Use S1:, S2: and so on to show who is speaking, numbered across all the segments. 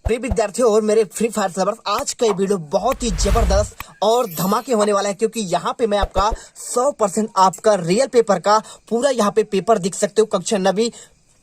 S1: प्रिय विद्यार्थियों और मेरे फ्री फायर लवर्स, आज का ये वीडियो बहुत ही जबरदस्त और धमाके होने वाला है क्योंकि यहाँ पे मैं आपका 100% आपका रियल पेपर का पूरा यहाँ पे पेपर दिख सकते हो। कक्षा 9वीं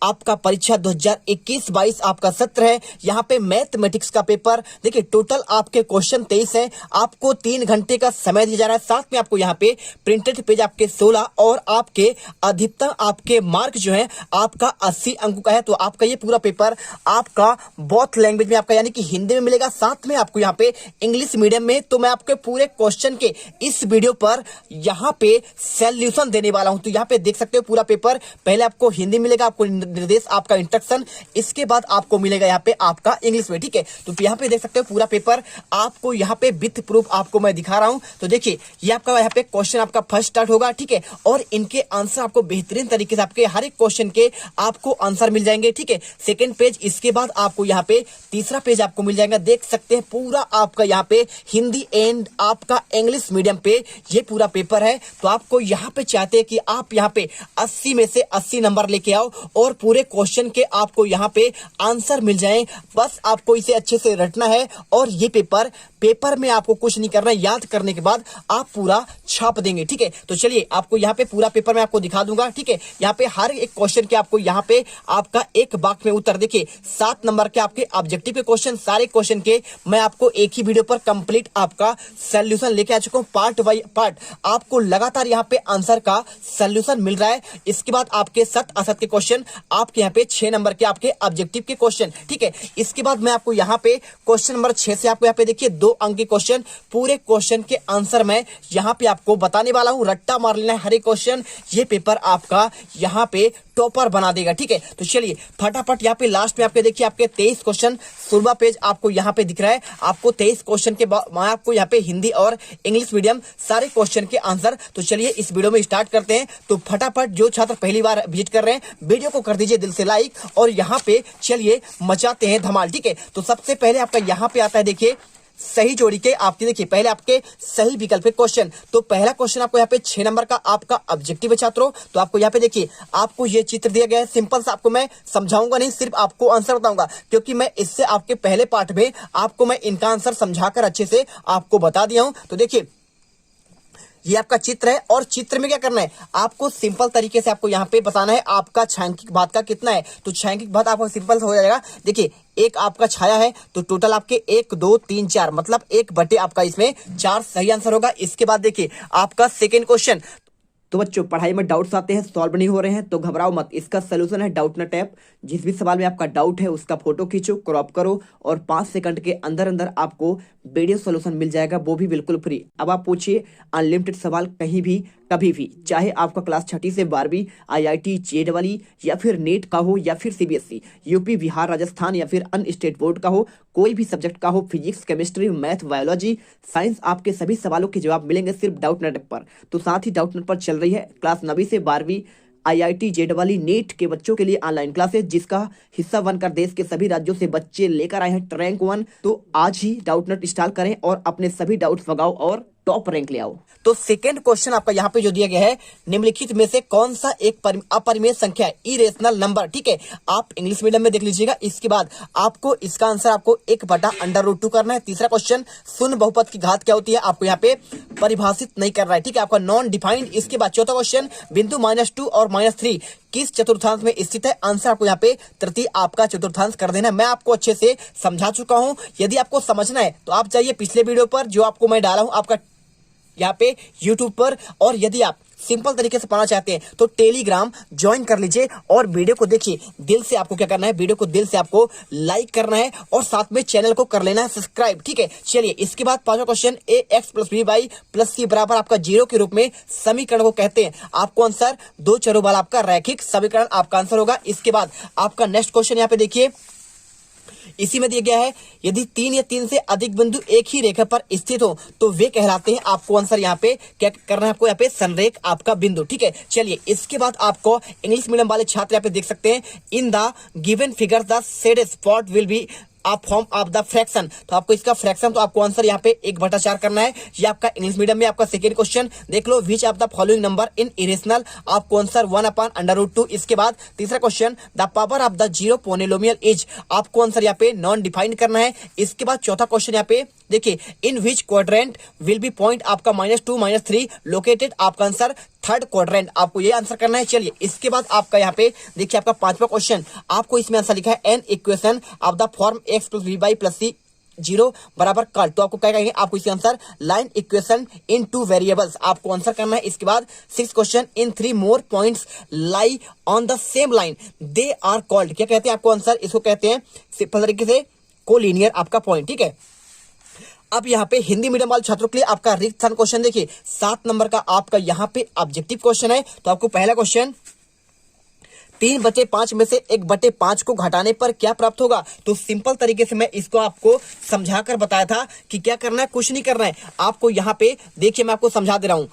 S1: आपका परीक्षा 2021-22 आपका सत्र है। यहाँ पे मैथमेटिक्स का पेपर देखिए, टोटल आपके क्वेश्चन 23 है। आपको 3 घंटे का समय दिया जा रहा है। साथ में आपको यहाँ पे प्रिंटेड पेज आपके 16 और आपके अधिकतम आपके मार्क जो है आपका 80 अंक का है। तो आपका ये पूरा पेपर आपका बोथ लैंग्वेज में आपका यानी कि हिंदी में मिलेगा, साथ में आपको यहाँ पे इंग्लिश मीडियम में। तो मैं आपके पूरे क्वेश्चन के इस वीडियो पर यहाँ पे सॉल्यूशन देने वाला हूं। तो यहाँ पे देख सकते हो पूरा पेपर, पहले आपको हिंदी मिलेगा, आपको निर्देश आपका इंस्ट्रक्शन, इसके बाद आपको मिलेगा यहाँ पे आपका इंग्लिश में। ठीक है, तो यहाँ पे देख सकते हो पूरा पेपर आपको यहाँ पे विथ प्रूफ आपको मैं दिखा रहा हूं। तो देखिए ये आपका यहाँ पे क्वेश्चन आपका फर्स्ट स्टार्ट होगा। ठीक है, और इनके आंसर आपको बेहतरीन तरीके से आपके हर एक क्वेश्चन के आपको आंसर मिल जाएंगे। ठीक है, सेकंड पेज, इसके बाद आपको यहाँ पे तीसरा पेज आपको मिल जाएगा। देख सकते हैं पूरा आपका यहाँ पे हिंदी एंड आपका इंग्लिश मीडियम पे ये पूरा पेपर है। तो आपको यहाँ पे चाहते हैं कि आप यहाँ पे 80 में से 80 नंबर लेके आओ और पूरे क्वेश्चन के आपको यहाँ पे आंसर मिल जाएं। बस आपको इसे अच्छे से रटना है और ये पेपर में आपको कुछ नहीं करना है। याद करने के बाद आप पूरा छाप देंगे। ठीक है, तो चलिए आपको यहाँ पे पूरा पेपर मैं आपको दिखा दूंगा। ठीक है, यहाँ पे हर एक क्वेश्चन के आपको यहाँ पे आपका एक वाक्य में उत्तर। देखिए 7 नंबर के आपके ऑब्जेक्टिव के क्वेश्चन, सारे क्वेश्चन के मैं आपको एक ही वीडियो पर कंप्लीट आपका सोल्यूशन लेके आ चुका हूँ। पार्ट बाय पार्ट आपको लगातार यहाँ पे आंसर का सोल्यूशन मिल रहा है। इसके बाद आपके सत असत के क्वेश्चन, आपके यहाँ पे 6 नंबर के आपके ऑब्जेक्टिव के क्वेश्चन। ठीक है, इसके बाद मैं आपको यहाँ पे क्वेश्चन नंबर 6 से आपको यहाँ पे देखिए 2 अंक के क्वेश्चन, पूरे क्वेश्चन के आंसर मैं यहाँ पे आपको बताने वाला हूँ। रट्टा मार लेना है हर एक क्वेश्चन, ये पेपर आपका यहाँ पे टॉपर बना देगा। ठीक है, तो चलिए फटाफट यहाँ पे लास्ट में आपके देखिए आपके 23 क्वेश्चन 16 पेज आपको यहाँ पे दिख रहा है। आपको 23 क्वेश्चन के बाद मैं आपको यहाँ पे हिंदी और इंग्लिश मीडियम सारे क्वेश्चन के आंसर। तो चलिए इस वीडियो में स्टार्ट करते हैं। तो फटाफट जो छात्र पहली बार विजिट कर रहे हैं वीडियो को कर दीजिए दिल से लाइक और यहाँ पे चलिए मचाते हैं धमाल। ठीक है, तो सबसे पहले आपका यहाँ पे आता है देखिए सही जोड़ी के आपके देखिए पहले आपके सही विकल्प क्वेश्चन। तो पहला क्वेश्चन आपको यहाँ पे 6 नंबर का आपका ऑब्जेक्टिव है छात्रों। तो आपको यहाँ पे देखिए आपको ये चित्र दिया गया है। सिंपल सा आपको मैं समझाऊंगा नहीं, सिर्फ आपको आंसर बताऊंगा क्योंकि मैं इससे आपके पहले पार्ट में आपको मैं इनका आंसर समझाकर अच्छे से आपको बता दिया हूं। तो देखिए ये आपका चित्र है और चित्र में क्या करना है, आपको सिंपल तरीके से आपको यहाँ पे बताना है आपका छायांकित भाग का कितना है। तो छायांकित भाग आपको सिंपल हो जाएगा। देखिए एक आपका छाया है तो टोटल आपके 1 2 3 4 मतलब 1 बटे आपका इसमें 4 सही आंसर होगा। इसके बाद देखिए आपका सेकेंड क्वेश्चन। तो बच्चों पढ़ाई में डाउट्स आते हैं, सॉल्व नहीं हो रहे हैं तो घबराओ मत, इसका सोल्यूशन है डाउट नेट ऐप। जिस भी सवाल में आपका डाउट है उसका फोटो खींचो, क्रॉप करो और 5 सेकंड के अंदर अंदर आपको वीडियो सोल्यूशन मिल जाएगा, वो भी बिल्कुल फ्री। अब आप पूछिए अनलिमिटेड सवाल कहीं भी कभी भी, चाहे आपका क्लास 6ठी से 12वीं IIT JEE या फिर नेट का हो या फिर CBSE यूपी बिहार राजस्थान या फिर अन्य स्टेट बोर्ड का हो, कोई भी सब्जेक्ट का हो, physics chemistry math biology science, आपके सभी सवालों के जवाब मिलेंगे सिर्फ डाउट नेट पर। तो साथ ही डाउट नेट पर चल रही है क्लास 9वीं से 12वीं IIT JEE नेट के बच्चों के लिए ऑनलाइन क्लासेस, जिसका हिस्सा बनकर देश के सभी राज्यों से बच्चे लेकर आए हैं रैंक 1। तो आज ही डाउट नेट इंस्टॉल करें और अपने सभी डाउट्स भगाओ और टॉप रैंक ले आओ। तो सेकंड क्वेश्चन आपका यहाँ पे जो दिया गया है, निम्नलिखित में से कौन सा एक अपरिमेय संख्या है, इरेशनल नंबर। ठीक है, आप इंग्लिश मीडियम में देख लीजिएगा। इसके बाद आपको इसका आंसर आपको 1/√2 करना है। तीसरा क्वेश्चन, शून्य बहुपद की घात क्या होती है, आपको यहाँ पे परिभाषित नहीं कर रहा है। ठीक है, आपका नॉन डिफाइंड। इसके बाद चौथा क्वेश्चन, बिंदु -2 और -3 किस चतुर्थांश में स्थित है, आंसर आपको यहाँ पे तृतीय आपका चतुर्थांश कर देना है। मैं आपको अच्छे से समझा चुका हूँ, यदि आपको समझना है तो आप जाइए पिछले वीडियो पर जो आपको मैं डाला हूँ आपका यहाँ पे YouTube पर, और यदि आप सिंपल तरीके से पढ़ना चाहते हैं तो टेलीग्राम ज्वाइन कर लीजिए और वीडियो को देखिए। दिल से आपको क्या करना है, वीडियो को दिल से आपको लाइक करना है और साथ में चैनल को कर लेना है सब्सक्राइब। ठीक है, चलिए इसके बाद पांचवा क्वेश्चन, ax + b/y + c बराबर आपका 0 के रूप में समीकरण को कहते हैं। आपको आंसर 2 चरों वाला आपका रैखिक समीकरण आपका आंसर होगा। इसके बाद आपका नेक्स्ट क्वेश्चन यहाँ पे देखिए इसी में दिया गया है, यदि 3 या 3 से अधिक बिंदु एक ही रेखा पर स्थित हो तो वे कहलाते हैं। आपको आंसर यहाँ पे क्या करना है, आपको यहाँ पे संरेख आपका बिंदु। ठीक है, चलिए इसके बाद आपको इंग्लिश मीडियम वाले छात्र यहाँ पे देख सकते हैं, in the given figure the shade spot will be आप फॉर्म ऑफ द फ्रैक्शन, तो आपको इसका फ्रैक्शन, तो आपको आंसर यहाँ पे 1/4 करना है। ये आपका इंग्लिश मीडियम में आपका सेकेंड क्वेश्चन देख लो, which of the following number in irrational, आपको आंसर 1/√2। इसके बाद तीसरा question, the power of the zero polynomial is, आपको आंसर यहाँ पे नॉन डिफाइंड करना है। इसके बाद चौथा क्वेश्चन यहाँ पे देखिए, in which quadrant will be point आपका -2 -3 लोकेटेड, आपका आंसर थर्ड क्वाड्रेंट, आपको ये आंसर करना है। चलिए इसके बाद आपका यहाँ पे देखिए आपका पांचवा क्वेश्चन, आपको इसमें आंसर लिखा है an equation of the form x + b/+ c 0 बराबर कर्ल, तो आपको क्या कहेंगे, आपको इसका answer line equation in 2 variables, आपको आंसर करना है। इसके बाद six question, in 3 more points lie on the same line they are called, क्या कहते हैं, आपको आंसर इसको कहते हैं सिंपल तरीके से कोलिनियर आपका पॉइंट, ठीक है। अब यहाँ पे हिंदी मीडियम वाले छात्रों के लिए आपका रिक्त क्वेश्चन देखिए 7 नंबर का आपका यहाँ पे ऑब्जेक्टिव क्वेश्चन है। तो आपको पहला क्वेश्चन, 3/5 में से 1/5 को घटाने पर क्या प्राप्त होगा, तो सिंपल तरीके से मैं इसको आपको समझाकर बताया था कि क्या करना है, कुछ नहीं करना है आपको। यहाँ पे देखिए मैं आपको समझा दे रहा हूं।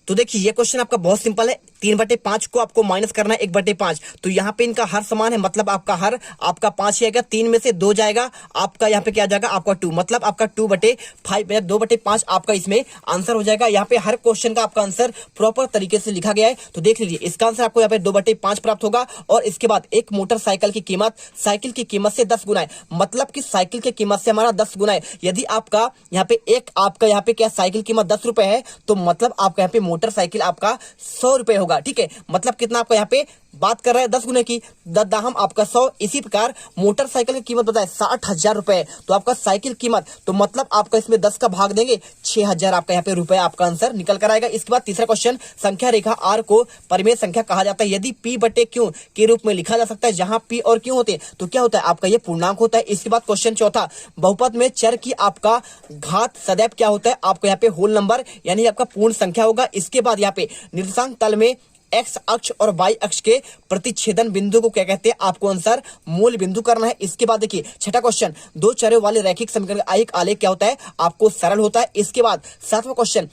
S1: तो देखिए ये क्वेश्चन आपका बहुत सिंपल है, 3/5 को आपको माइनस करना है 1/5, तो यहाँ पे इनका हर समान है, मतलब आपका हर आपका 5 आएगा, 3 में से 2 जाएगा, आपका यहाँ पे क्या जाएगा, आपका 2, मतलब आपका 2/5 2/5 आपका इसमें आंसर हो जाएगा। यहाँ पे हर क्वेश्चन का आपका आंसर प्रॉपर तरीके से लिखा गया है। तो देख लीजिए इसका आंसर आपको यहाँ पे 2/5 प्राप्त होगा। और इसके बाद एक मोटरसाइकिल की कीमत साइकिल की कीमत से 10 गुना है, मतलब कि साइकिल की कीमत से हमारा 10 गुना है। यदि आपका यहाँ पे आपका यहाँ पे क्या साइकिल कीमत 10 रुपए है, तो मतलब आपका यहाँ पे मोटरसाइकिल आपका 100 रुपए होगा, ठीक है। मतलब कितना आपका यहाँ पे बात कर रहे हैं 10 गुने की, दाम आपका 100। इसी प्रकार मोटरसाइकिल की कीमत बताए 60,000 रुपए, तो आपका साइकिल कीमत, तो मतलब आपका इसमें 10 का भाग देंगे 6,000 आपका यहाँ पे रुपए आपका आंसर निकल कर आएगा। इसके बाद तीसरा क्वेश्चन, संख्या रेखा आर को परिमेय संख्या कहा जाता है यदि p/q के रूप में लिखा जा सकता है, जहां p और q होते हैं तो क्या होता है, आपका ये पूर्णांक होता है। इसके बाद क्वेश्चन चौथा, बहुपद में चर की आपका घात सदैव क्या होता है, आपको यहाँ पे होल नंबर यानी आपका पूर्ण संख्या होगा। इसके बाद यहाँ पे निर्देशांक तल में एक्स अक्ष और वाई अक्ष के प्रतिच्छेदन बिंदु को क्या कहते हैं, आपको आंसर मूल बिंदु करना है। इसके बाद देखिए छठा क्वेश्चन, दो चरों वाले रैखिक समीकरण का एक आलेख क्या होता है, आपको सरल होता है। इसके बाद सातवां क्वेश्चन,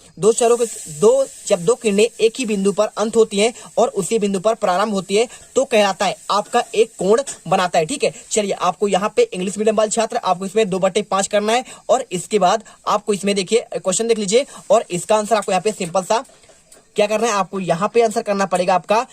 S1: जब दो किरणें एक ही बिंदु पर अंत होती हैं और उसी बिंदु पर प्रारंभ होती है तो कहलाता है आपका एक कोण बनाता है, ठीक है। चलिए आपको यहाँ पे इंग्लिश मीडियम वाले छात्र आपको इसमें 2/5 करना है। और इसके बाद आपको इसमें देखिए क्वेश्चन देख लीजिए, और इसका आंसर आपको यहाँ पे सिंपल सा क्या करना है, आपको यहाँ पे आंसर करना पड़ेगा आपका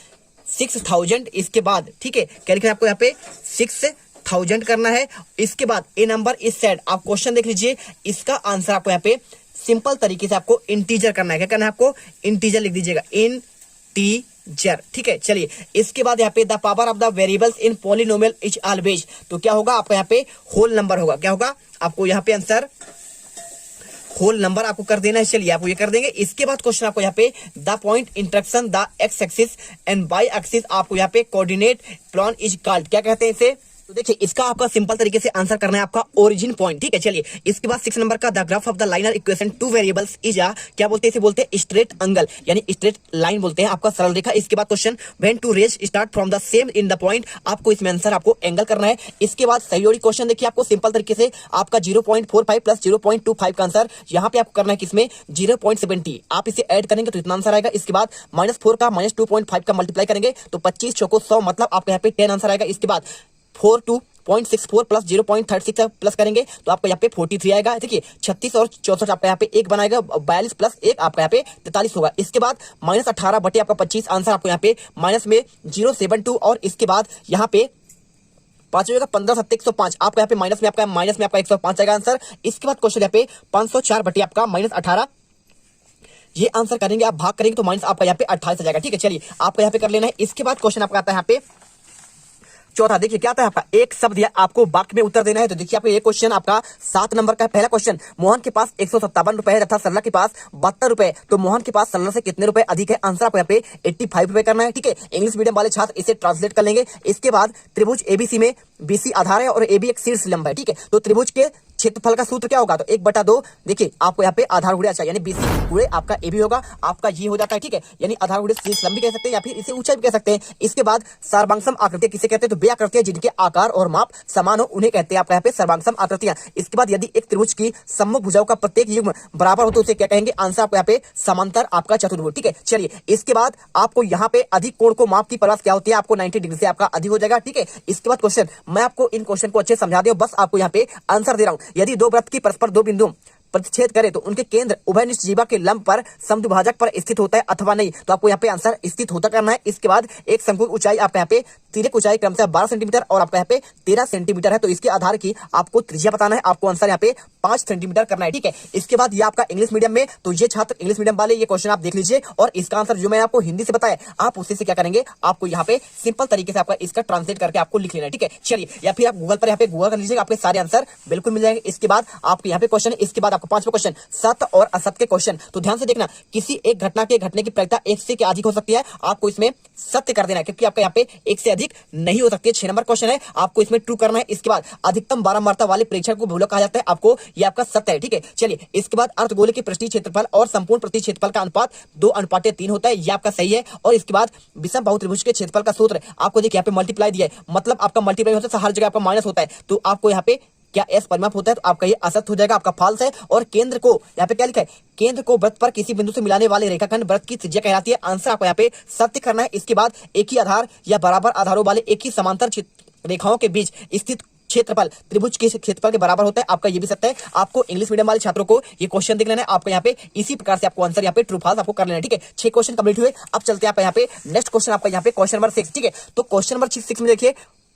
S1: 6,000। इसके बाद ठीक है, क्या लिखना है आपको यहाँ पे 6,000 करना है। इसके बाद ए नंबर इस साइड आप क्वेश्चन देख लीजिए, इसका आंसर आपको यहाँ पे सिंपल तरीके से आपको इंटीजर करना है। क्या करना है आपको, इंटीजर लिख दीजिएगा, इंटीजर, ठीक है। चलिए इसके बाद यहाँ पे the power of the variables in polynomial is always, तो क्या होगा आपका यहाँ पे होल नंबर होगा। क्या होगा आपको यहाँ पे आंसर होल नंबर आपको कर देना है। चलिए आपको ये कर देंगे। इसके बाद क्वेश्चन आपको यहाँ पे the point intersection the x axis and y axis, आपको यहाँ पे कोऑर्डिनेट प्लान इज कॉल्ड, क्या कहते हैं इसे, तो देखिए इसका आपका सिंपल तरीके से आंसर करना है आपका ओरिजिन पॉइंट, ठीक है। चलिए इसके बाद 6 नंबर का the graph of the linear equation 2 variables is क्या बोलते हैं, इसे बोलते हैं स्ट्रेट एंगल यानी स्ट्रेट लाइन बोलते हैं, आपका सरल रेखा। इसके बाद question when two rays start from the same in the point, आपको इसमें आंसर आपको एंगल करना है। इसके बाद सहयोगी क्वेश्चन देखिए, आपको सिंपल तरीके से आपका 0.45 प्लस 0.25 का आंसर यहाँ पे आपको करना है किसमें 0.70, आप इसे ऐड करेंगे तो इतना आंसर आएगा। इसके बाद -4 का -2.5 का मल्टीप्लाई करेंगे तो 25 चौको 100, मतलब आपका यहाँ पे 10 आंसर आएगा। इसके बाद 42.64 प्लस 0.36 प्लस करेंगे तो आपका यहाँ पे 43 आएगा। देखिए 36 और 64 आपका यहाँ पे 1 बनाएगा, 42 प्लस 1 आपका यहाँ पे 43 होगा। इसके बाद -18 बटे आपका 25 आंसर आपको यहाँ पे माइनस में 0.72, और इसके बाद यहाँ पे 5 होगा 15 7 105, आपका यहाँ पे माइनस में आपका 105 आएगा आंसर। इसके बाद क्वेश्चन यहाँ पे 504 बटे आपका -18, ये आंसर करेंगे आप, भाग करेंगे तो माइनस आपका यहाँ पे 28 आ जाएगा, ठीक है। चलिए आपको यहाँ पे कर लेना है। इसके बाद क्वेश्चन आपका आता है यहाँ पे चौथा, देखिए क्या आता है आपका एक शब्द या आपको वाक्य में उत्तर देना है। तो देखिए आपका ये क्वेश्चन आपका 7 नंबर का है। पहला क्वेश्चन, मोहन के पास 157 रुपए है तथा सरला के पास 72 रुपए, तो मोहन के पास सरला से कितने रुपए अधिक है, आंसर आपको यहाँ पे 85 रुपए करना है, ठीक है। इंग्लिश मीडियम वाले छात्र इसे ट्रांसलेट कर लेंगे। इसके बाद त्रिभुज एबीसी में बीसी आधार है और एबी एक शीर्ष लंब है, ठीक है। तो त्रिभुज के क्षेत्रफल का सूत्र क्या होगा, तो 1/2 देखिए आपको यहाँ पे आधार गुणे अच्छा यानी BC गुणे आपका AB होगा, आपका ये हो जाता है। ठीक है, यानी आधार गुणे शीर्ष लंबी कह सकते हैं या फिर इसे ऊंचाई भी कह सकते हैं। इसके बाद सर्वांगसम आकृति किसे कहते हैं, तो वे आकृतियां जिनके आकार और माप समान हो उन्हें कहते हैं आपका यहाँ पे सर्वांगसम आकृतियां। इसके बाद यदि एक त्रिभुज की सम्मुख भुजाओं का प्रत्येक युग्म बराबर हो तो उसे क्या कहेंगे, आंसर आपको यहाँ पे समांतर आपका चतुर्भुज। ठीक है, चलिए इसके बाद आपको यहाँ पे अधिक कोण को माप की परिभाषा क्या होती है, आपको 90 डिग्री से आपका अधिक हो जाएगा। ठीक है, इसके बाद क्वेश्चन मैं आपको इन क्वेश्चन को अच्छे समझा दे, बस आपको यहाँ पे आंसर दे रहा हूं। यदि दो वृत्त की परस्पर दो बिंदु प्रतिच्छेद करे तो उनके केंद्र उभयनिष्ठ जीवा के लंब पर समद्विभाजक पर स्थित होता है अथवा नहीं, तो आपको यहाँ पे आंसर स्थित होता करना है। इसके बाद एक शंकु की ऊंचाई आपका यहाँ पे तिर्यक ऊंचाई क्रमशः 12 सेंटीमीटर और आपका यहाँ पे 13 सेंटीमीटर है, तो इसके आधार की आपको त्रिज्या बताना है, आपको आंसर यहाँ पे 5 सेंटीमीटर करना है। ठीक है, इसके बाद ये आपका इंग्लिश मीडियम में, तो ये छात्र इंग्लिश मीडियम वाले ये क्वेश्चन आप देख लीजिए और इसका आंसर जो मैंने आपको हिंदी से बताया आप उसी से क्या करेंगे, आपको यहाँ पे सिंपल तरीके से आपका इसका ट्रांसलेट करके आपको लिख लेना है। ठीक है, चलिए या फिर आप गूगल पर यहाँ पे गूगल कर लीजिएगा, आपके सारे आंसर बिल्कुल मिल जाएंगे। इसके बाद आपको यहाँ पे क्वेश्चन, इसके बाद आपको 5वां क्वेश्चन सत्य और असत्य के क्वेश्चन, तो ध्यान से देखना किसी एक घटना के घटने की प्रायिकता 1 से क्या अधिक हो सकती है, आपको इसमें सत्य कर देना है क्योंकि आपका यहाँ पे 1 से अधिक नहीं हो सकती है। 6 नंबर क्वेश्चन है, आपको इसमें ट्रू करना है। इसके बाद अधिकतम बारंबारता वाले प्रेक्षण को बहुलक कहा जाता है, आपको ये आपका सत्य है। ठीक है, चलिए इसके बाद अर्धगोले के पृष्ठीय क्षेत्रफल और संपूर्ण पृष्ठीय क्षेत्रफल का अनुपात 2:3 होता है, ये आपका सही है। और इसके बाद विषम बहुत्रिभुज के क्षेत्रफल का सूत्र आपको देखिए यहाँ पे मल्टीप्लाई दिया है, मतलब आपका मल्टीप्लाई होता है हर जगह आपका माइनस होता है, तो आपको यहाँ पे क्या एस परिमाप होता है, तो आपका ये असत्य हो जाएगा, आपका फॉल्स है। और केंद्र को यहाँ पे क्या लिखा है, केंद्र को वृत्त पर किसी बिंदु से मिलाने वाले रेखाखंड वृत्त की त्रिज्या कहलाती है, आंसर आपको यहाँ पे सत्य करना है। इसके बाद एक ही आधार या बराबर आधारों वाले एक ही समांतर रेखाओं के बीच स्थित क्षेत्रफल त्रिभुज के क्षेत्रफल के बराबर होता है, आपका ये भी सत्य है। आपको इंग्लिश मीडियम वाले छात्रों को ये क्वेश्चन देख लेना है, आपको यहाँ पे इसी प्रकार से आपको आंसर यहाँ पे ट्रू फॉल्स आपको कर लेना है। ठीक है, 6 क्वेश्चन कंप्लीट हुए। अब चलते हैं आप यहाँ पे नेक्स्ट क्वेश्चन, आपका यहाँ पे क्वेश्चन नंबर 6। ठीक है, तो क्वेश्चन नंबर 6 में देखिए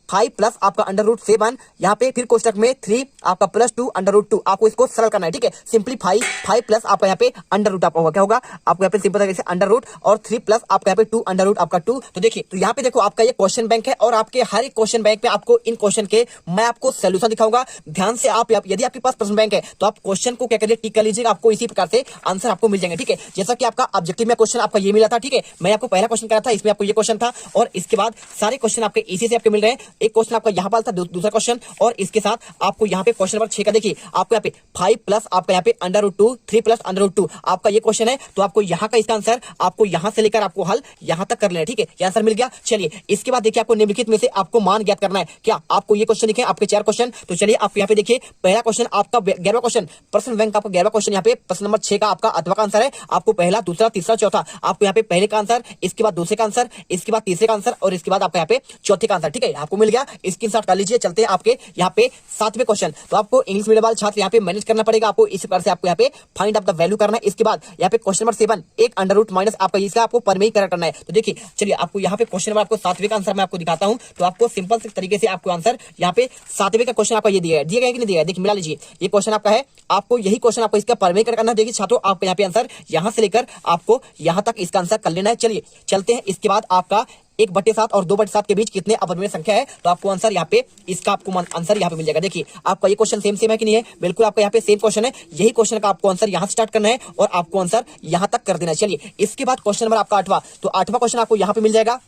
S1: 5 प्लस आपका √7 यहाँ पे फिर कोष्टक में 3 आपका +2 √2, आपको इसको सरल करना है। ठीक है, सिंपलीफाई 5 प्लस आपका यहाँ पे √ आपका क्या होगा, आपको यहाँ पे सिंपल तरीके से √ और 3 प्लस आपका यहाँ पे 2 √ आपका 2। तो देखिए तो यहाँ पे देखो आपका ये क्वेश्चन बैंक है और आपके हर एक क्वेश्चन बैंक पे आपको इन क्वेश्चन के मैं आपको सोल्यूशन दिखाऊंगा। ध्यान से आप यदि आपके पास प्रश्न बैंक है तो आप क्वेश्चन को क्या करिए टिक कर लीजिएगा, आपको इसी प्रकार से आंसर आपको मिल जाएंगे। ठीक है, जैसा कि आपका ऑब्जेक्टिव में क्वेश्चन आपका ये मिला था। ठीक है, मैं आपको पहला क्वेश्चन करा था, इसमें आपको ये क्वेश्चन था और इसके बाद सारे क्वेश्चन आपके इसी से आपके मिल रहे हैं। एक क्वेश्चन आपका यहाँ था, दूसरा क्वेश्चन, और इसके साथ आपको यहाँ पे क्वेश्चन नंबर 6 का देखिए आपको यहाँ पे 5 प्लस आपका यहाँ पे √2 3 प्लस √2 आपका ये क्वेश्चन है, तो आपको यहाँ का इसका आंसर आपको यहाँ से लेकर आपको हल यहाँ तक कर लेना है। ठीक है, ये आंसर मिल गया। चलिए इसके बाद देखिए आपको निम्नलिखित में से आपको मान ज्ञात करना है, क्या आपको ये क्वेश्चन लिखे आपके 4 क्वेश्चन। तो चलिए आप यहाँ पे देखिए पहला क्वेश्चन आपका 11वां क्वेश्चन, प्रश्न बैंक आपका 11वां क्वेश्चन, यहाँ पे प्रश्न नंबर 6 का आपका अथवा का आंसर है। आपको पहला दूसरा तीसरा चौथा आपको यहाँ पे पहले का आंसर, इसके बाद दूसरे का आंसर, इसके बाद तीसरे का आंसर और इसके बाद आपका यहाँ पे चौथे का आंसर। ठीक है, आपको मिल गया, स्क्रीनशॉट कर लीजिए। चलते हैं आपके यहाँ पे 7वें क्वेश्चन, तो आपको इंग्लिश मीडियम वाले छात्र यहाँ पे मैनेज करना पड़ेगा, आपको इस प्रकार से आपको यहाँ पे फाइंड ऑफ द वैल्यू करना है। इसके बाद यहाँ पे क्वेश्चन नंबर 7 एक √ माइनस आपका इसका आपको परमेय करना है। तो देखिए चलिए आपको यहाँ पे क्वेश्चन नंबर आपको 7वें का आंसर मैं आपको दिखाता हूँ, तो आपको सिंपल से तरीके से आपको आंसर यहाँ पे 7वें का क्वेश्चन आपका ये दिया है कि नहीं दिया है, देखिए मिला लीजिए, ये क्वेश्चन आपका है, आपको यही क्वेश्चन आपको इसका परमेय करना है। देखिए छात्रों आपको यहाँ पे आंसर यहाँ से लेकर आपको यहाँ तक इसका आंसर कर लेना है। चलिए चलते हैं, इसके बाद आपका 1/7 और 2/7 के बीच कितने अपरिमेय संख्या है, तो आपको आंसर यहाँ पे इसका आपको आंसर यहाँ पे मिल जाएगा। देखिए आपका ये क्वेश्चन सेम है कि नहीं है, बिल्कुल आपका यहाँ पे सेम क्वेश्चन है, यही क्वेश्चन का आपको आंसर यहाँ से स्टार्ट करना है और आपको आंसर यहाँ तक कर देना है। चलिए इसके बाद क्वेश्चन नंबर आपका 8वां, तो 8वां क्वेश्चन आपको यहाँ पे मिल जाएगा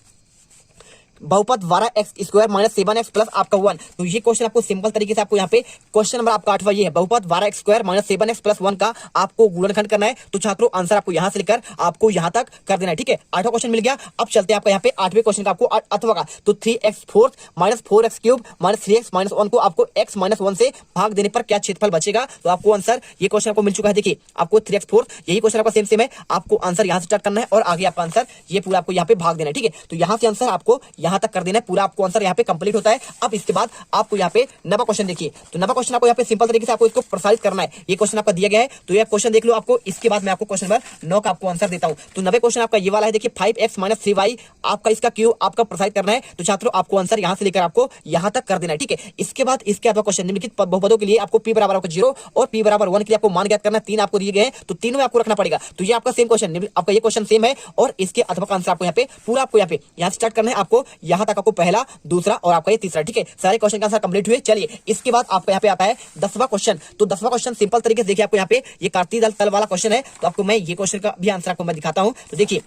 S1: बहुपद 12x² - 7x प्लस आपका 1। तो ये क्वेश्चन आपको सिंपल तरीके से आपको यहाँ पे क्वेश्चन नंबर आपका 8वां ये है, बहुपद 12x² - 7x प्लस 1 का आपको गुणनखंड करना है। तो छात्रों आंसर आपको यहाँ से लेकर आपको यहाँ तक कर देना है। ठीक है, 8वां क्वेश्चन मिल गया। अब चलते हैं आपका यहाँ पे 8वें क्वेश्चन का आपको अथवा का, तो 3x4 - 4x³ - 3x - 1 को आपको x - 1 से भाग देने पर क्या क्षेत्रफल बचेगा, तो आपको आंसर ये क्वेश्चन आपको मिल चुका है। देखिए आपको 3x4 यही क्वेश्चन आपका सेम है, आपको आंसर यहाँ से स्टार्ट करना है और आगे आपका आंसर ये पूरा आपको यहाँ पे भाग देना है। ठीक है, तो यहाँ से आंसर आपको यहाँ तक कर देना है, पूरा आपको आंसर यहाँ पे कंप्लीट होता है। अब इसके बाद आपको यहाँ पे 9वां क्वेश्चन देखिए, तो 9वां क्वेश्चन आपको यहाँ पे सिंपल तरीके से आपको इसको प्रसारित करना है। ये क्वेश्चन आपका दिया गया है, तो ये क्वेश्चन देख लो आपको, इसके बाद मैं आपको क्वेश्चन नंबर 9 का आपको आंसर देता हूँ। तो 9वें क्वेश्चन आपका ये वाला है, देखिए 5x - 3y आपका इसका क्यूब आपका प्रसारित करना है। तो छात्रों आपको आंसर यहाँ से लेकर आपको यहाँ तक कर देना है। ठीक है, इसके बाद इसके अथवा क्वेश्चन निम्नलिखित बहुपदों के लिए आपको p = 0 और p = 1 के लिए आपको मान ज्ञात करना है। 3 आपको दिए गए हैं, तो तीनों में आपको रखना पड़ेगा। तो ये आपका सेम क्वेश्चन, आपका ये क्वेश्चन सेम है और इसके अथवा का आंसर आपको यहाँ पे पूरा आपको यहाँ पे यहाँ स्टार्ट करना है, आपको यहाँ तक आपको पहला दूसरा और आपका ये तीसरा। ठीक है, सारे क्वेश्चन का आंसर कंप्लीट हुए। चलिए इसके बाद आपको यहाँ पे आता है 10वां क्वेश्चन। तो 10वां क्वेश्चन सिंपल तरीके से देखिए आपको यहाँ पे ये कार्तीय तल वाला क्वेश्चन है, तो आपको मैं ये क्वेश्चन का भी आंसर आपको मैं दिखाता हूँ। तो देखिए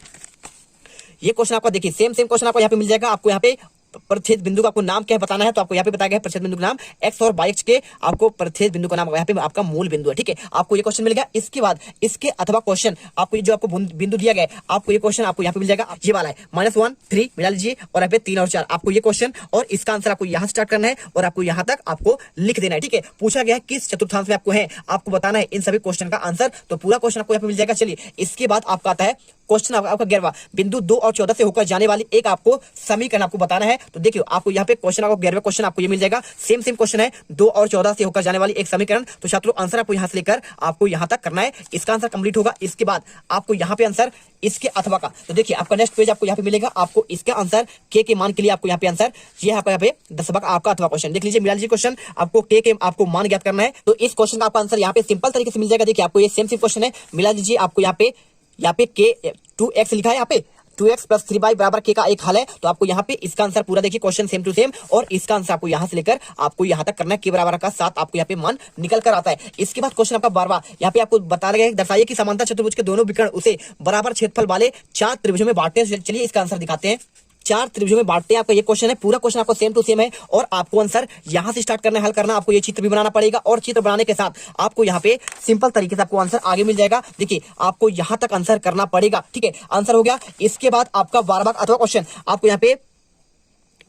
S1: ये क्वेश्चन आपका देखिए सेम क्वेश्चन आपको यहाँ पे मिल जाएगा, आपको यहाँ पे प्रतिच्छेद बिंदु का आपको नाम क्या है बताना है, तो आपको यहाँ पे बताया गया है प्रतिच्छेद बिंदु का नाम x और y अक्ष के आपको प्रतिच्छेद बिंदु का नाम यहाँ पे आपका मूल बिंदु है। ठीक है, आपको ये क्वेश्चन मिल गया। इसके बाद इसके अथवा क्वेश्चन आपको जो आपको बिंदु दिया गया है, आपको ये क्वेश्चन आपको यहाँ पे मिल जाएगा, ये वाला है -1 3 मिला लीजिए और यहाँ पे 3 और 4 आपको ये क्वेश्चन और इसका आंसर आपको यहाँ स्टार्ट करना है और आपको यहाँ तक आपको लिख देना है। ठीक है, पूछा गया है किस चतुर्थांश में आपको है, आपको बताना है इन सभी क्वेश्चन का आंसर, तो पूरा क्वेश्चन आपको यहाँ पे मिल जाएगा। चलिए इसके बाद आपका आता है क्वेश्चन आपका 11वां, बिंदु 2 और 14 से होकर जाने वाली एक आपको समीकरण आपको बताना है। तो देखिए आपको यहाँ पे क्वेश्चन आपको 11वां क्वेश्चन आपको ये मिल जाएगा, सेम क्वेश्चन है, 2 और 14 से होकर जाने वाली एक समीकरण। तो छात्रों आंसर आपको यहाँ से लेकर आपको यहाँ तक करना है, इसका आंसर कंप्लीट होगा। इसके बाद आपको यहाँ पे आंसर इसके अथवा का, तो देखिए आपका नेक्स्ट पेज आपको यहाँ पे मिलेगा, आपको इसका आंसर के मान के लिए आपको यहाँ पे आंसर ये आपका यहाँ पे 10वां का आपका अथवा क्वेश्चन देख लीजिए, मिला लीजिए क्वेश्चन, आपको के आपको मान ज्ञात करना है। तो इस क्वेश्चन का आपका आंसर यहाँ पे सिंपल तरीके से मिल जाएगा। देखिए आपको ये सेम क्वेश्चन है, मिला लीजिए, आपको यहाँ पे के 2x लिखा है, यहाँ पे 2x + 3y बराबर k का एक हल है। तो आपको यहाँ पे इसका आंसर पूरा देखिए क्वेश्चन सेम टू सेम, और इसका आंसर आपको यहाँ से लेकर आपको यहाँ तक करना है, k बराबर का 7 आपको यहाँ पे मान निकल कर आता है। इसके बाद क्वेश्चन आपका 12वां, यहाँ पे आपको बता रहे हैं दर्शाइए कि समांतर चतुर्भुज के दोनों विकर्ण उसे बराबर क्षेत्रफल वाले 4 त्रिभुजों में बांटते हैं। चलिए इसका आंसर दिखाते हैं, 4 त्रिभुजों में बांटते हैं, आपका ये क्वेश्चन है, पूरा क्वेश्चन आपको सेम टू सेम है और आपको आंसर यहां से स्टार्ट करना है, हल करना। आपको ये चित्र भी बनाना पड़ेगा और चित्र बनाने के साथ आपको यहाँ पे सिंपल तरीके से आपको आंसर आगे मिल जाएगा। देखिए आपको यहां तक आंसर करना पड़ेगा। ठीक है, आंसर हो गया। इसके बाद आपका 12वां अथवा क्वेश्चन आपको यहाँ पे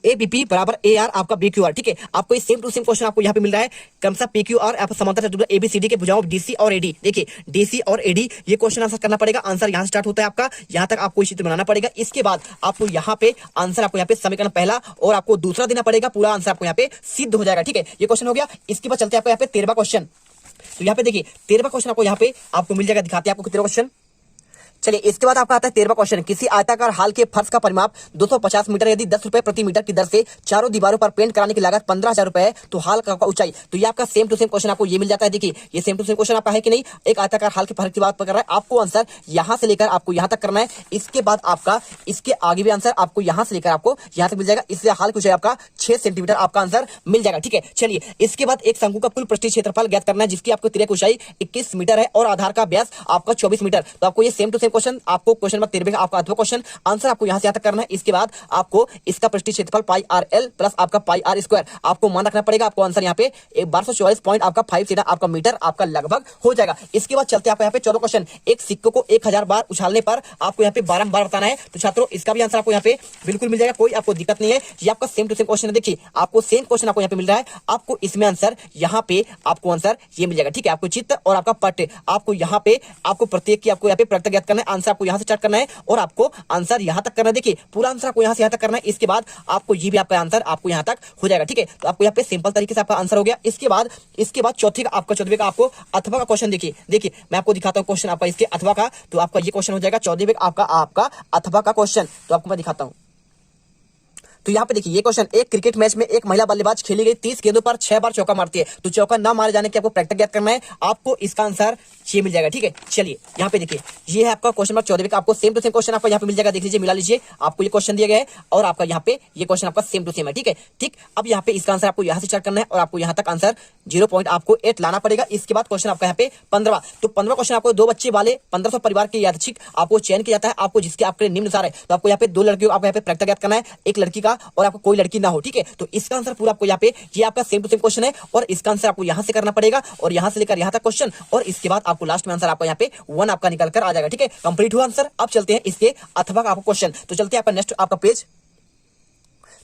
S1: ABP बराबर AR आपका BQR। ठीक है, आपको ये सेम टू सेम क्वेश्चन आपको यहाँ पे मिल रहा है, क्रमशः PQR आप समांतर चतुर्भुज ABCD के भुजाओं DC और AD। देखिए DC और AD ये क्वेश्चन आंसर करना पड़ेगा, आंसर यहाँ से स्टार्ट होता है आपका, यहाँ तक आपको चित्र बनाना पड़ेगा। इसके बाद आपको यहाँ पे आंसर आपको यहाँ पे समीकरण पहला और आपको दूसरा देना पड़ेगा, पूरा आंसर आपको यहाँ पे सिद्ध हो जाएगा। ठीक है, ये क्वेश्चन हो गया। इसके बाद चलते हैं आपको यहाँ पे 13वां क्वेश्चन। तो यहाँ पे देखिए 13वां क्वेश्चन आपको यहाँ पे आपको मिल जाएगा, दिखाते हैं आपको 13वां क्वेश्चन। चलिए इसके बाद आपका आता है 13वां क्वेश्चन, किसी आयताकार हाल के फर्श का परिमाप 250 मीटर यदि 10 रुपए प्रति मीटर की दर से चारों दीवारों पर पेंट कराने की लागत 15,000 रुपए है, तो हाल का ऊंचाई, तो ये आपका सेम टू सेम क्वेश्चन आपको ये मिल जाता है। देखिए ये सेम टू सेम क्वेश्चन आपका है कि नहीं, एक आयताकार हाल के फर्श की बात कर रहा है, आपको आंसर यहां से लेकर आपको यहां तक करना है। इसके बाद आपका इसके आगे भी आंसर आपको यहां से लेकर आपको यहां तक मिल जाएगा, इसलिए हाल की ऊंचाई आपका 6 सेंटीमीटर आपका आंसर मिल जाएगा। ठीक है, चलिए इसके बाद एक शंकु का कुल पृष्ठीय क्षेत्रफल ज्ञात करना है, जिसकी आपको तिर्यक ऊंचाई 21 मीटर है और आधार का व्यास आपका 24 मीटर। तो आपको ये सेम टू सेम क्वेश्चन आपको क्वेश्चन नंबर 13 आपका अथवा क्वेश्चन आंसर आपको यहां से यहां तक करना है। इसके बाद आपको इसका पृष्ठीय क्षेत्रफल πRL प्लस आपका πR² आपको मान रखना पड़ेगा। आपको आंसर यहाँ पे 1244 पॉइंट आपका 5 आपका मीटर आपका लगभग हो जाएगा। इसके बाद चलते हैं आपको यहाँ पे 14 क्वेश्चन, एक सिक्के को 1000 बार उछालने पर आपको यहाँ पे 12 बार बताना है। तो छात्रों इसका भी आंसर आपको यहाँ पे बिल्कुल मिल जाएगा, कोई आपको दिक्कत नहीं है। ये आपका सेम टू सेम क्वेश्चन है, देखिए आपको सेम क्वेश्चन आपको यहाँ पे मिल रहा है, आपको इसमें आंसर यहाँ पे आपको आंसर ये मिल जाएगा। ठीक है, आपको चित्र और आपका पट आपको यहाँ पे आपको प्रत्येक की आपको यहाँ पे प्रत्येक ज्ञात करना है, आंसर आपको यहाँ से स्टार्ट करना है और आपको आंसर यहां तक करना है। देखिए पूरा आंसर आपको यहां से यहां तक करना है, इसके बाद आपको ये भी आपका आंसर आपको यहां तक हो जाएगा। ठीक है, तो आपको यहाँ पे सिंपल तरीके से आपका आंसर हो गया। इसके बाद चौथे का आपका 14वें का आपको अथवा का क्वेश्चन देखिए मैं आपको दिखाता हूं क्वेश्चन आपका इसके अथवा का, तो आपका ये क्वेश्चन हो जाएगा 14वें आपका अथवा का क्वेश्चन। तो आपको मैं दिखाता हूं, तो यहाँ पे देखिए ये क्वेश्चन, एक क्रिकेट मैच में एक महिला बल्लेबाज खेली गई 30 गेंदों पर 6 बार चौका मारती है, तो चौका ना मारे जाने की आपको प्रैक्टिस ज्ञात करना है, आपको इसका आंसर ये मिल जाएगा। ठीक है, चलिए यहाँ पे देखिए ये है आपका क्वेश्चन नंबर 14 का, आपको सेम टू सेम क्वेश्चन आपको यहाँ पे मिल जाएगा, देख लीजिए मिला लीजिए, आपको ये क्वेश्चन दिया गया है और आपका यहाँ पे ये क्वेश्चन आपका सेम टू सेम है। ठीक है, ठीक, अब यहाँ पे इसका आंसर आपको यहाँ से स्टार्ट करना है और आपको यहाँ तक आंसर 0.8 लाना पड़ेगा। इसके बाद क्वेश्चन आपका यहाँ पे 15वां, तो 15वां क्वेश्चन आपको 2 बच्चे वाले 1500 परिवार के यादृच्छिक आपको चयन किया जाता है, आपको जिसके आपके निम्नानुसार है, तो आपको यहाँ पे 2 लड़कियों आपको यहाँ पे प्रैक्टिस ज्ञात करना है, एक लड़की का और आपको कोई लड़की ना हो। ठीक है, तो इसका आंसर पूरा आपको यहाँ पे ये आपका सेम टू सेम क्वेश्चन है और इसका आंसर आपको यहाँ से करना पड़ेगा और यहाँ से लेकर यहाँ तक क्वेश्चन, और इसके बाद आपको लास्ट में आंसर आपका यहाँ पे 1 आपका निकल कर आ जाएगा। ठीक है, कंप्लीट हुआ आंसर। अब चलते हैं इसके अथवा का आपको क्वेश्चन, तो चलते हैं आपका नेक्स्ट आपका पेज।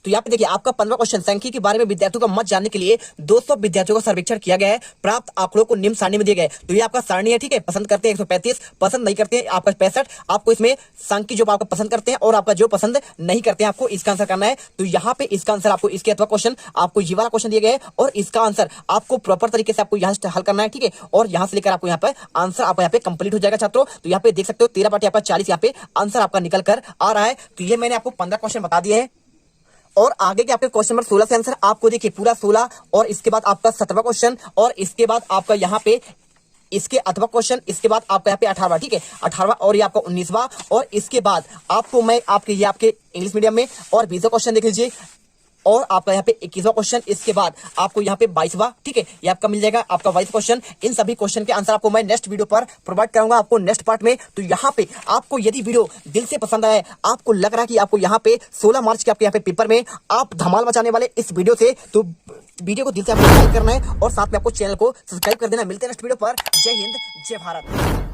S1: तो यहाँ पे देखिए आपका 15वां क्वेश्चन, सांख्यिकी के बारे में विद्यार्थियों का मत जानने के लिए 200 विद्यार्थियों का सर्वेक्षण किया गया है, प्राप्त आंकड़ों को निम्न सारणी में दिए गए। तो ये आपका सारणी है। ठीक है, पसंद करते हैं 135, पसंद नहीं करते हैं आपका 65, आपको इसमें सांख्यिकी जो आपका पसंद करते हैं और आपका जो पसंद नहीं करते हैं आपको इसका आंसर करना है। तो यहाँ पे इसका आंसर आपको इसके अथवा क्वेश्चन आपको ये वाला क्वेश्चन दिया गया है और इसका आंसर आपको प्रॉपर तरीके से आपको यहाँ से हल करना है। ठीक है, और यहाँ से लेकर आपको यहाँ पे आंसर आपको यहाँ पे कंप्लीट हो जाएगा छात्रों। तो यहाँ पे देख सकते हो 13/40 यहाँ पे आंसर आपका निकल कर आ रहा है। तो ये मैंने आपको 15 क्वेश्चन बता दिए हैं और आगे के आपके क्वेश्चन नंबर 16 से आंसर आपको देखिए पूरा 16 और इसके बाद आपका 17वां क्वेश्चन और इसके बाद आपका यहाँ पे इसके अथवा क्वेश्चन, इसके बाद आपका यहाँ पे 18वां। ठीक है, 18वां और ये आपका 19वां, और इसके बाद आपको मैं आपके ये आपके इंग्लिश मीडियम में और 20वां क्वेश्चन देख लीजिए और आपका यहाँ पे 21वां क्वेश्चन, इसके बाद आपको यहाँ पे 22वां, ठीक है, ये आपका मिल जाएगा आपका 22 क्वेश्चन। इन सभी क्वेश्चन के आंसर आपको मैं नेक्स्ट वीडियो पर प्रोवाइड कराऊंगा आपको नेक्स्ट पार्ट में। तो यहाँ पे आपको यदि वीडियो दिल से पसंद आया, आपको लग रहा है कि आपको यहाँ पे 16 मार्च के आपके यहाँ पे पेपर में आप धमाल मचाने वाले इस वीडियो से, तो वीडियो को दिल से आपको लाइक करना है और साथ में आपको चैनल को सब्सक्राइब कर देना। मिलते हैं नेक्स्ट वीडियो पर। जय हिंद, जय भारत।